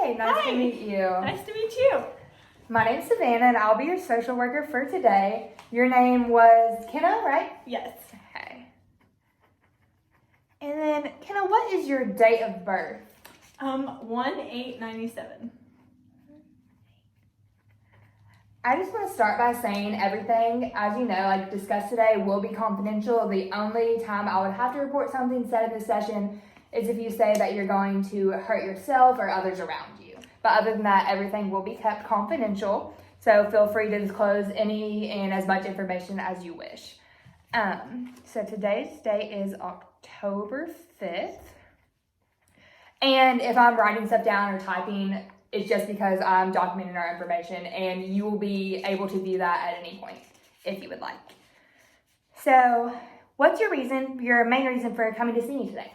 Hi, nice to meet you. Nice to meet you. My name's Savannah, and I'll be your social worker for today. Your name was Kenna, right? Yes. Okay. And then, Kenna, what is your date of birth? 1/8/97. I just want to start by saying everything, as you know, like discussed today, will be confidential. The only time I would have to report something said in this session is if you say that you're going to hurt yourself or others around you. But other than that, everything will be kept confidential. So feel free to disclose any and as much information as you wish. So today's date is October 5th. And if I'm writing stuff down or typing, it's just because I'm documenting our information, and you will be able to view that at any point if you would like. So what's your main reason for coming to see me today?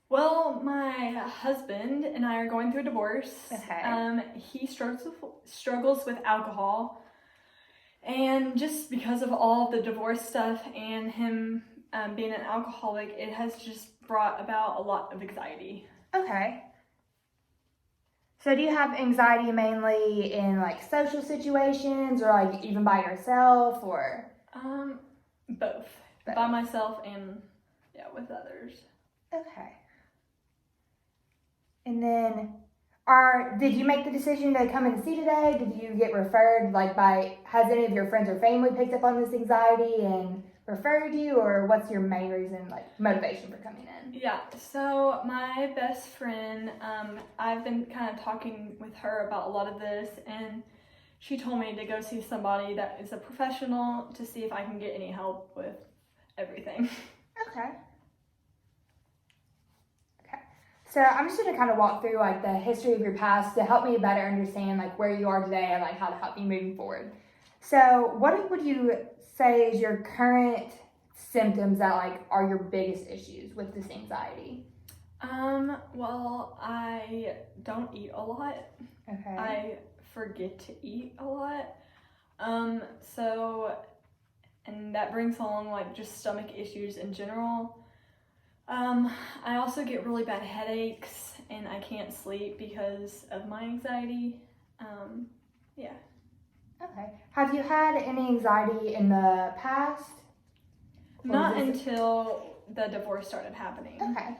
Well, my husband and I are going through a divorce. Okay. He struggles with alcohol, and just because of all of the divorce stuff and him being an alcoholic, it has just brought about a lot of anxiety. Okay. So do you have anxiety mainly in like social situations or like even by yourself or? Both. By myself and with others. Okay. And then did you make the decision to come and see today? Did you get referred has any of your friends or family picked up on this anxiety and referred you, or what's your main reason, motivation for coming in? Yeah, so my best friend, I've been kind of talking with her about a lot of this, and she told me to go see somebody that is a professional to see if I can get any help with everything. Okay. So I'm just going to kind of walk through the history of your past to help me better understand where you are today and how to help you moving forward. So what would you say is your current symptoms that are your biggest issues with this anxiety? Well, I don't eat a lot. Okay. I forget to eat a lot. And that brings along just stomach issues in general. I also get really bad headaches, and I can't sleep because of my anxiety. Yeah. Okay. Have you had any anxiety in the past? Not until the divorce started happening. Okay.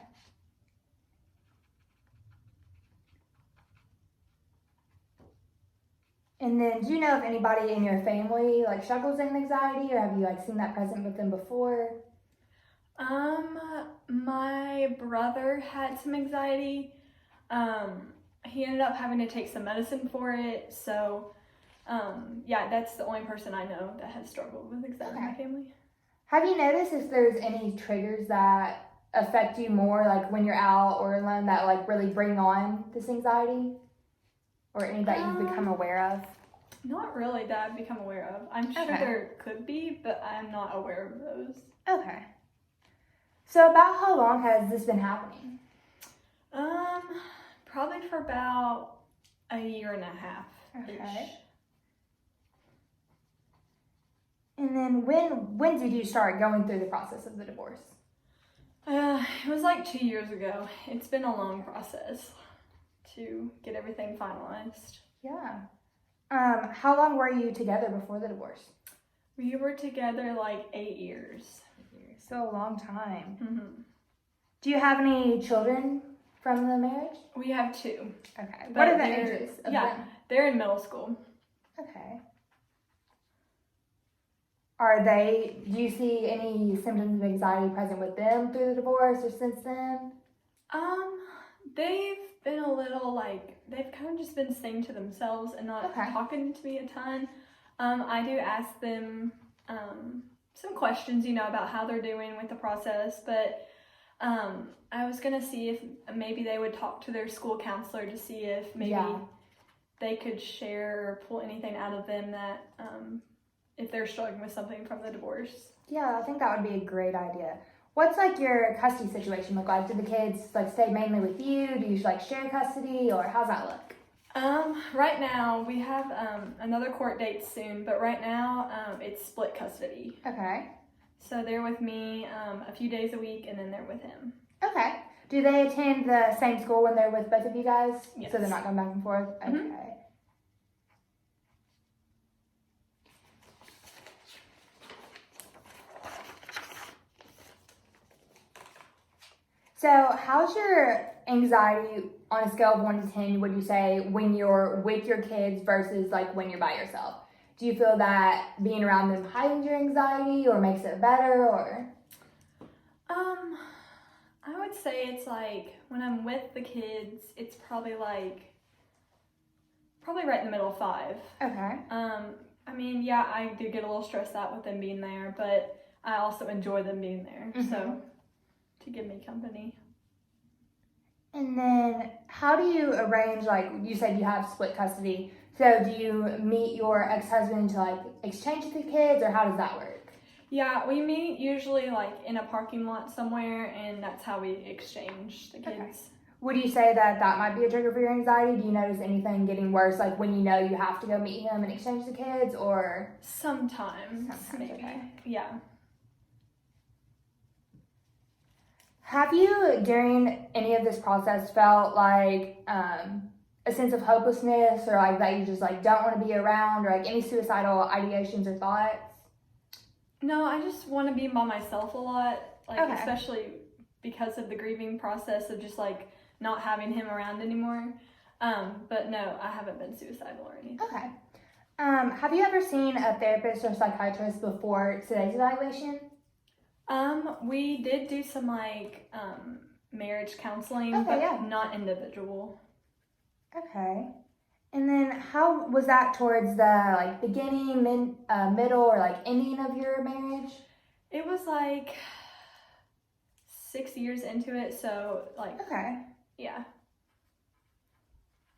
And then do you know if anybody in your family struggles with anxiety, or have you seen that present with them before? My brother had some anxiety. He ended up having to take some medicine for it. So, that's the only person I know that has struggled with anxiety in my family. Have you noticed if there's any triggers that affect you more, when you're out or alone, that really bring on this anxiety? Or any that you've become aware of? Not really that I've become aware of. I'm sure there could be, but I'm not aware of those. Okay. So about how long has this been happening? Probably for about a year and a half. Okay. And then when did you start going through the process of the divorce? It was 2 years ago. It's been a long process to get everything finalized. Yeah. How long were you together before the divorce? We were together 8 years. So a long time. Mm-hmm. Do you have any children from the marriage? We have 2. Okay. What are the ages of them? They're in middle school. Okay. Do you see any symptoms of anxiety present with them through the divorce or since then? They've been a little they've kind of just been staying to themselves and not talking to me a ton. I do ask them some questions, about how they're doing with the process, but I was gonna see if maybe they would talk to their school counselor to see if maybe they could share or pull anything out of them that if they're struggling with something from the divorce. Yeah, I think that would be a great idea. What's your custody situation look like? Do the kids stay mainly with you? Do you share custody, or how's that look? Right now we have another court date soon, but right now it's split custody. Okay. So they're with me a few days a week, and then they're with him. Okay. Do they attend the same school when they're with both of you guys? Yes. So they're not going back and forth? Okay. Mhm. So how's your anxiety on a scale of 1 to 10, would you say, when you're with your kids versus like when you're by yourself? Do you feel that being around them heightens your anxiety or makes it better, or? I would say it's like when I'm with the kids, it's probably right in the middle of 5. Okay. I mean, yeah, I do get a little stressed out with them being there, but I also enjoy them being there. Mhm. So to give me company. And then how do you arrange, like you said you have split custody, so do you meet your ex-husband to like exchange the kids, or how does that work? Yeah, we meet usually like in a parking lot somewhere, and that's how we exchange the kids. Okay. Would you say that that might be a trigger for your anxiety? Do you notice anything getting worse, like when you know you have to go meet him and exchange the kids, or? Sometimes maybe. Okay. Yeah. Have you, during any of this process, felt like a sense of hopelessness, or like that you just like don't want to be around, or like any suicidal ideations or thoughts? No, I just want to be by myself a lot, like Okay. especially because of the grieving process of just like not having him around anymore. But no, I haven't been suicidal or anything. Okay. Have you ever seen a therapist or psychiatrist before today's evaluation? We did do some like marriage counseling, Okay, but yeah. not individual. Okay. And then how was that towards the like beginning, middle, or like ending of your marriage? It was like 6 years into it, so like Okay. yeah,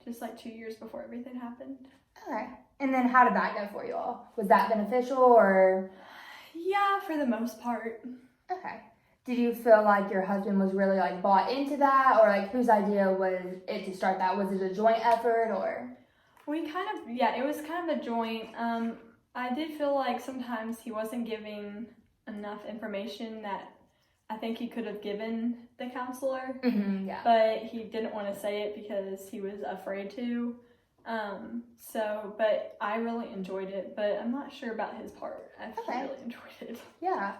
just like 2 years before everything happened. Okay. And then how did that go for you all? Was that beneficial, or? Yeah, for the most part. Okay. Did you feel like your husband was really like bought into that, or like whose idea was it to start that? Was it a joint effort, or? It was kind of a joint. I did feel like sometimes he wasn't giving enough information that I think he could have given the counselor, Mm-hmm, yeah. but he didn't want to say it because he was afraid to. But I really enjoyed it, but I'm not sure about his part. I Okay. really enjoyed it. Yeah.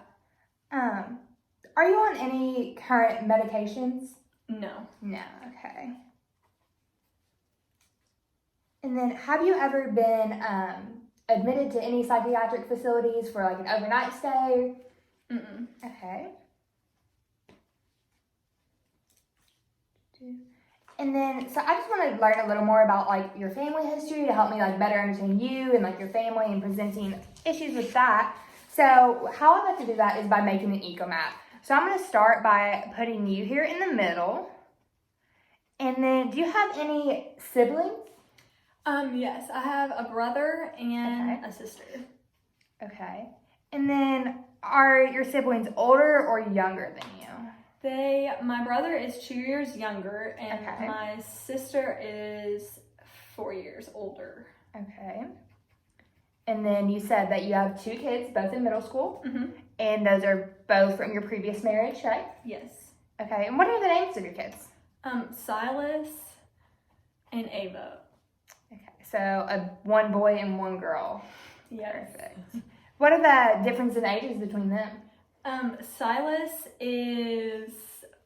Are you on any current medications? No. No. Okay. And then, have you ever been admitted to any psychiatric facilities for like an overnight stay? Mm-mm. Okay. And then, so I just want to learn a little more about like your family history to help me like better understand you and like your family and presenting issues with that. So how I like to do that is by making an eco map. So I'm going to start by putting you here in the middle. And then, do you have any siblings? Yes, I have a brother and Okay. a sister. Okay. And then, are your siblings older or younger than you? My brother is 2 years younger, and Okay. my sister is 4 years older. Okay. And then you said that you have 2 kids, both in middle school, Mm-hmm. and those are both from your previous marriage, right? Yes. Okay. And what are the names of your kids? Silas and Ava. Okay. So one boy and one girl. Yes. Perfect. What are the differences in ages between them? Silas is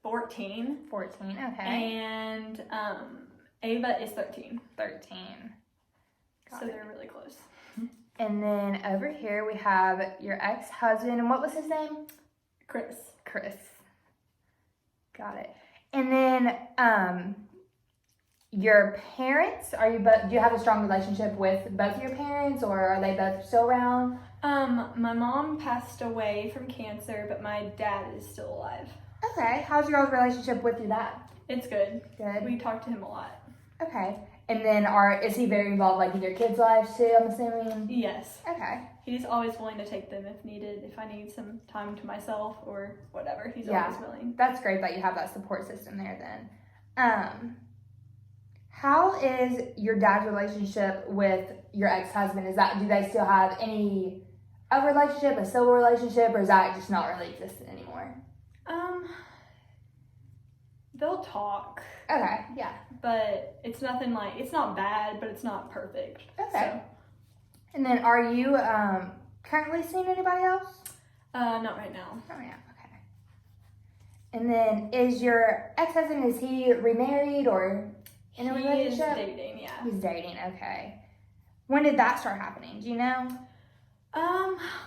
14. 14. Okay. And Ava is 13. 13. So they're really close. And then over here we have your ex-husband, and what was his name? Chris. Chris. Got it. And then your parents, do you have a strong relationship with both of your parents, or are they both still around? My mom passed away from cancer, but my dad is still alive. Okay. How's your guys' relationship with your dad? It's good. Good. We talk to him a lot. Okay. And then is he very involved like in your kids' lives too, I'm assuming? Yes. Okay. He's always willing to take them if needed. If I need some time to myself or whatever, he's Yeah. always willing. That's great that you have that support system there then. How is your dad's relationship with your ex-husband? Do they still have a relationship, a civil relationship, or is that just not really existent anymore? they'll talk, Okay, yeah. but it's nothing like, it's not bad, but it's not perfect. Okay. So, And then are you currently seeing anybody else? not right now. Oh, yeah, okay. And then is your ex-husband, is he remarried or in a relationship? He is dating, yeah. He's dating, okay. When did that start happening? Do you know?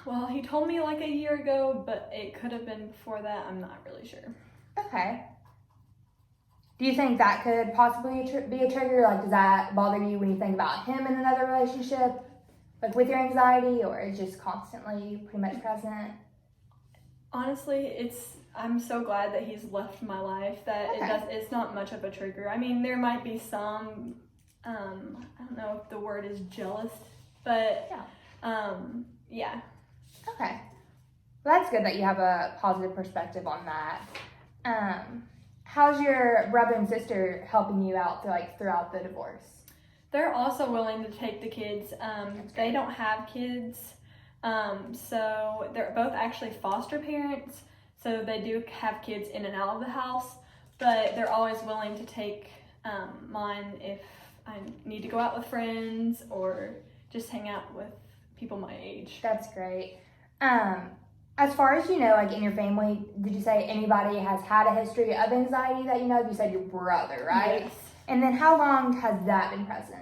Well, he told me like a year ago, but it could have been before that. I'm not really sure. Okay. Do you think that could possibly be a trigger? Like, does that bother you when you think about him in another relationship? Like, with your anxiety, or is just constantly pretty much present? Honestly, I'm so glad that he's left my life that Okay. it's not much of a trigger. I mean, there might be some, I don't know if the word is jealous, but, yeah. Okay. Well, that's good that you have a positive perspective on that. How's your brother and sister helping you out throughout the divorce? They're also willing to take the kids. They great. don't have kids, so they're both actually foster parents. So they do have kids in and out of the house, but they're always willing to take mine if I need to go out with friends or just hang out with people my age. That's great. As far as you know, like in your family, did you say anybody has had a history of anxiety that you know? You said your brother, right? Yes. And then how long has that been present?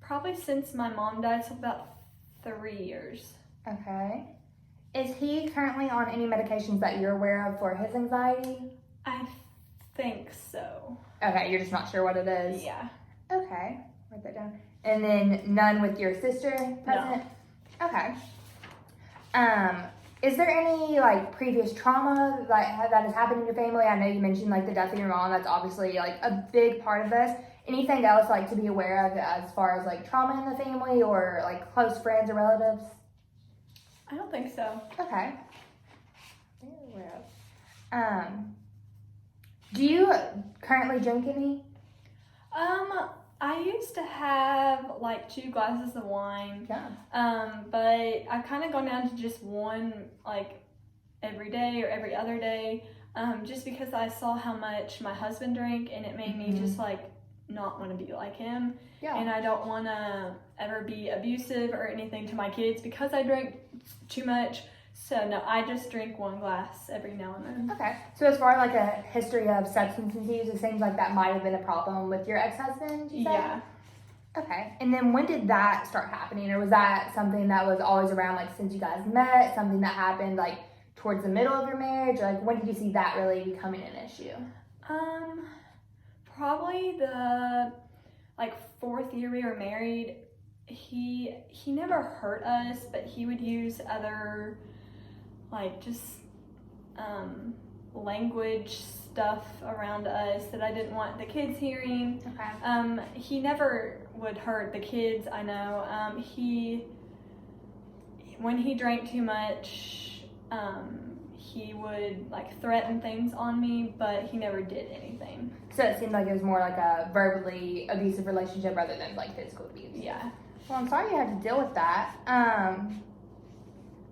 Probably since my mom died, so about 3 years. Okay. Is he currently on any medications that you're aware of for his anxiety? I think so. Okay, you're just not sure what it is? Yeah. Okay, write that down. And then none with your sister present? No. Okay. Is there any like previous trauma that has happened in your family? I know you mentioned like the death of your mom. That's obviously like a big part of this. Anything else like to be aware of as far as like trauma in the family or like close friends or relatives? I don't think so. Okay. Aware of. Do you currently drink any? I used to have like 2 glasses of wine. Yeah. But I've kind of gone down to just one like every day or every other day. Just because I saw how much my husband drank and it made me just like not want to be like him. Yeah. And I don't want to ever be abusive or anything to my kids because I drank too much. So no, I just drink 1 glass every now and then. Okay. So as far as like a history of substance use, it seems like that might have been a problem with your ex-husband, you said? Yeah. Okay. And then when did that start happening? Or was that something that was always around like since you guys met, something that happened like towards the middle of your marriage? Or like when did you see that really becoming an issue? Probably the like 4th year we were married. He never hurt us, but he would use other like just language stuff around us that I didn't want the kids hearing. Okay. He never would hurt the kids, I know. When he drank too much, he would like threaten things on me, but he never did anything. So it seemed like it was more like a verbally abusive relationship rather than like physical abuse. Yeah. Well, I'm sorry you had to deal with that.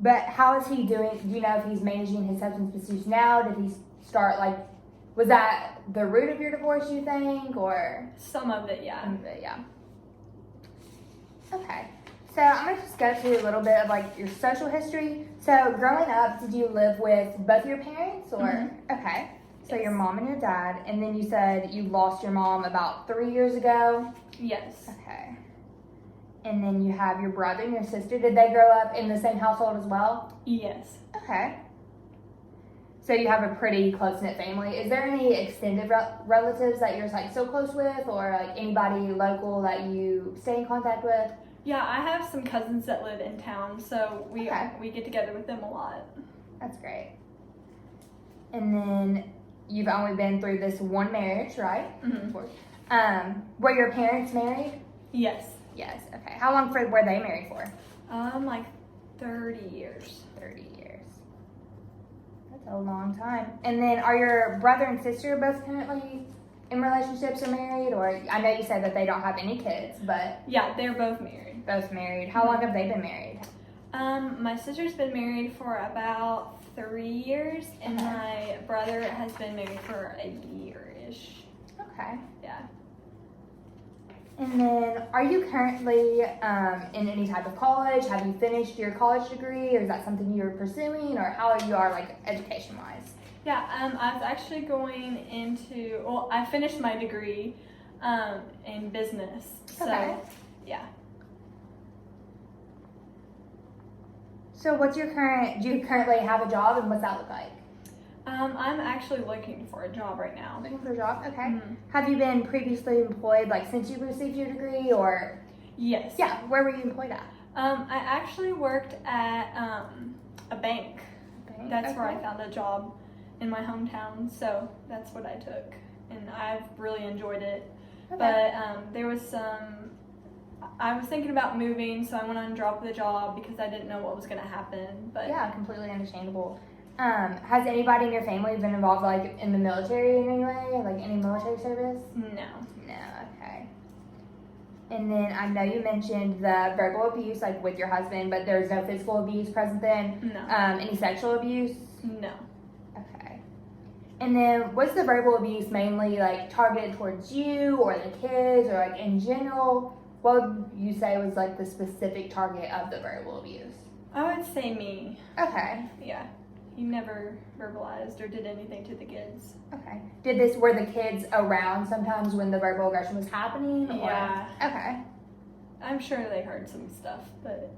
But how is he doing? Do you know if he's managing his substance misuse now? Did he start like, was that the root of your divorce, you think, or? Some of it, yeah. Some of it, yeah. Okay. So I'm gonna just go through a little bit of like your social history. So growing up, did you live with both your parents or? Mm-hmm. Okay. So Yes. your mom and your dad, and then you said you lost your mom about 3 years ago. Yes. Okay. And then you have your brother and your sister. Did they grow up in the same household as well? Yes. Okay. So you have a pretty close-knit family. Is there any extended relatives that you're like so close with, or like anybody local that you stay in contact with? Yeah, I have some cousins that live in town, so we get together with them a lot. That's great. And then you've only been through this one marriage, right? Mm-hmm. Were your parents married? Yes. Yes. Okay. How long were they married for? Like 30 years. 30 years. That's a long time. And then are your brother and sister both currently in relationships or married? Or I know you said that they don't have any kids, but Yeah, they're both married. both married. How long have they been married? My sister's been married for about 3 years, and Okay. my brother has been married for a year-ish. Okay. Yeah. And then, are you currently in any type of college? Have you finished your college degree, or is that something you're pursuing, or how you are like education-wise? Yeah, I was actually going into, well, I finished my degree in business. So, Okay. yeah. So, do you currently have a job, and what's that look like? I'm actually looking for a job right now. Looking for a job? Okay. Mhm. Have you been previously employed, like since you received your degree, or? Yes. Yeah, where were you employed at? I actually worked at a bank. That's where I found a job in my hometown, so that's what I took, and I've really enjoyed it. Okay. But there was I was thinking about moving, so I went on and dropped the job because I didn't know what was going to happen. But Yeah, completely understandable. Has anybody in your family been involved, like in the military in any way, like any military service? no. No, okay. And then I know you mentioned the verbal abuse, like with your husband, but there's no physical abuse present then? No. Any sexual abuse? No. Okay. And then was the verbal abuse mainly like targeted towards you or the kids or like in general? What would you say was like the specific target of the verbal abuse? I would say me. Okay. Yeah. He never verbalized or did anything to the kids. Okay. Were the kids around sometimes when the verbal aggression was happening? Or? Yeah. Okay. I'm sure they heard some stuff, but.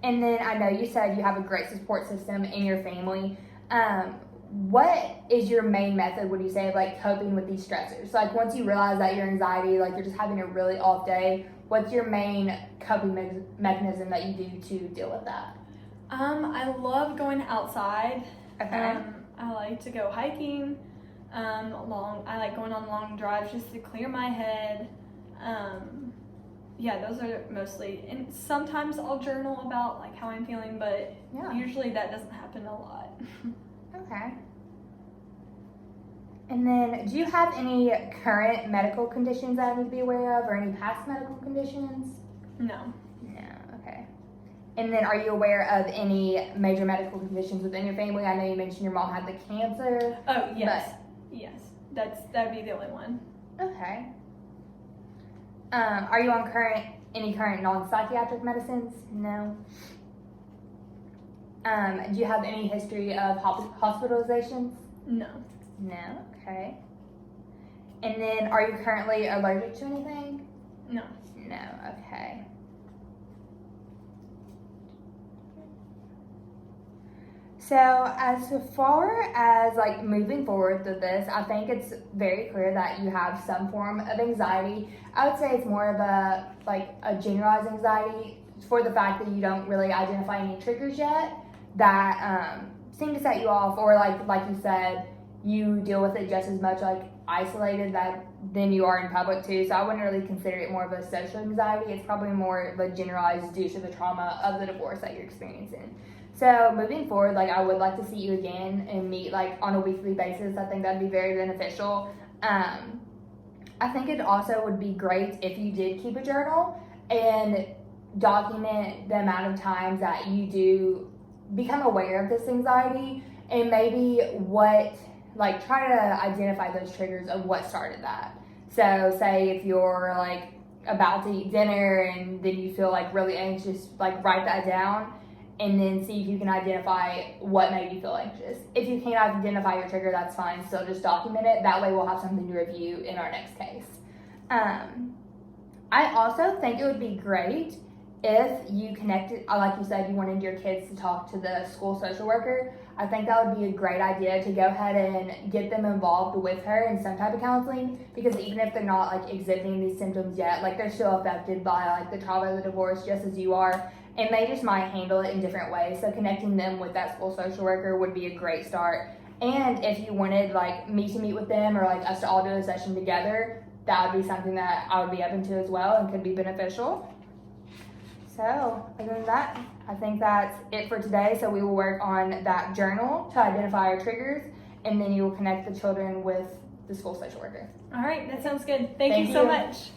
And then I know you said you have a great support system in your family. What is your main method, would you say, of like coping with these stressors? Like once you realize that your anxiety, like you're just having a really off day, what's your main coping mechanism that you do to deal with that? I love going outside. Okay. I like to go hiking. I like going on long drives just to clear my head. Yeah, those are mostly. And sometimes I'll journal about like how I'm feeling, but Yeah. usually that doesn't happen a lot. Okay. And then, do you have any current medical conditions that I need to be aware of, or any past medical conditions? No. No. Okay. And then, are you aware of any major medical conditions within your family? I know you mentioned your mom had the cancer. Oh yes, yes. That'd be the only one. Okay. Are you on any current non-psychiatric medicines? No. Do you have any history of hospitalizations? No. No. Okay. And then, are you currently allergic to anything? No. No. Okay. So as far as like moving forward with this, I think it's very clear that you have some form of anxiety. I would say it's more of a generalized anxiety for the fact that you don't really identify any triggers yet that seem to set you off, or like you said, you deal with it just as much like isolated than you are in public too. So I wouldn't really consider it more of a social anxiety. It's probably more of a generalized due to the trauma of the divorce that you're experiencing. So moving forward, like I would like to see you again and meet like on a weekly basis. I think that'd be very beneficial. I think it also would be great if you did keep a journal and document the amount of times that you do become aware of this anxiety, and maybe try to identify those triggers of what started that. So say if you're like about to eat dinner and then you feel like really anxious, like write that down and then see if you can identify what made you feel anxious. If you can't identify your trigger, that's fine. Still just document it. That way we'll have something to review in our next case. I also think it would be great if you connected, like you said, you wanted your kids to talk to the school social worker. I think that would be a great idea to go ahead and get them involved with her in some type of counseling, because even if they're not like exhibiting these symptoms yet, like they're still affected by like the trauma of the divorce just as you are, and they just might handle it in different ways. So connecting them with that school social worker would be a great start. And if you wanted like me to meet with them or like us to all do a session together, that would be something that I would be open to as well and could be beneficial. So, other than that, I think that's it for today. So we will work on that journal to identify our triggers, and then you will connect the children with the school social worker. All right, that sounds good. Thank Thank you so you. much.